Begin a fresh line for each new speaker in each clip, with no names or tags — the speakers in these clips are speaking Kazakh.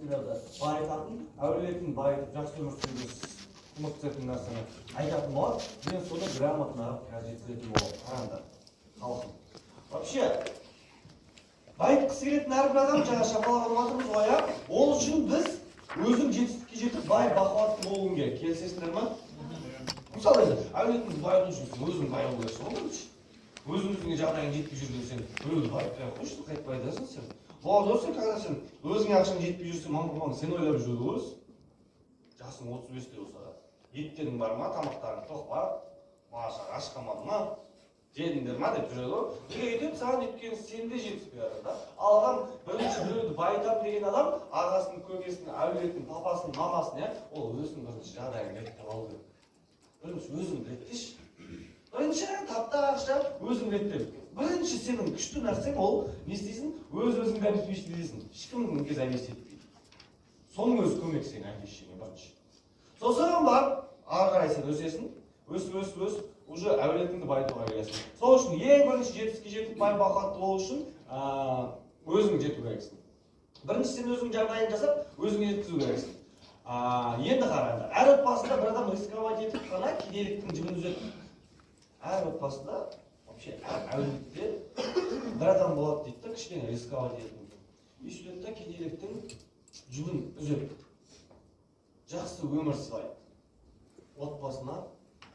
нәрселерді байытатын, әулетін байытып, жақсы өмір сүруге көмектесетін нәрсені айтатын болады. Мен соны грамотно жеткізетін болады. Қараңдар, халқым. Вообще, байытқысы келетін әрбір адам, жаңа шапалақ ұрып жатырмыз ғой, ол үшін біз өзің жетістікке жетіп, бай бақуатты болуың керек. Келісесіңдер ме? Мысалы, әулетіңді байыту үшін сен өзің бай болу керексің, ол бірінші. Өзің-өзіңе жағдайың жетпей жүрген сен біреуді байытпай қойшы, қайтып байытасың сен. Болады, сен когда сен өзіңе ақшаң жетпей жүрсен, маңғырмаң, сен ойлап жүреді ғой. Жасың 35-те болса, еттерің бар ма, тамақтарың тоқ па, мағашаға аш қалмады ма, жедіңдер ма деп жүреді ғой. Неге кетеді саған, өйткені сенде жетіспей жатыр да. Алған бірінші біреуді байытам деген адам, ағасының, көкесінің, әулетінің, папасының, мамасының, ол өзінің бірінші жағдайын реттеп алу керек. Бірінші өзің реттеші. Бірінші таптағанша өзің реттеп. Бірінші сенің күшті нәрсең ол не істейсің? Өз-өзіңді обеспечить. Ешкімнің кез обеспечить етпейді. Соның өзі көмек сенің обеспечение бірінші. Сосын барып, ары қарай сен өсесің, өсіп, уже әулетіңді байытуға келесің. Сол үшін ең бірінші жетістікке жетіп, бай бақуатты болу үшін өзің жету керексің. Бірінші сен өзің жағдайын жасап, өзіңе жеткізу керексің. Енді қараңдар, әр отбасында бір адам рисковать етіп қана кедейліктің жібін үзеді. Әр отбасында, вообще әр әулетте бір адам болады дейді, кішкене рисковать етіп. Үйсілетті кедейліктің жібін үзеді. Жақсы өмір сыйлайды. Отбасына,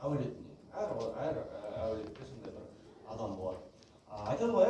әулетіне. Әр әулетте сондай бір адам болады. Айтады ғой,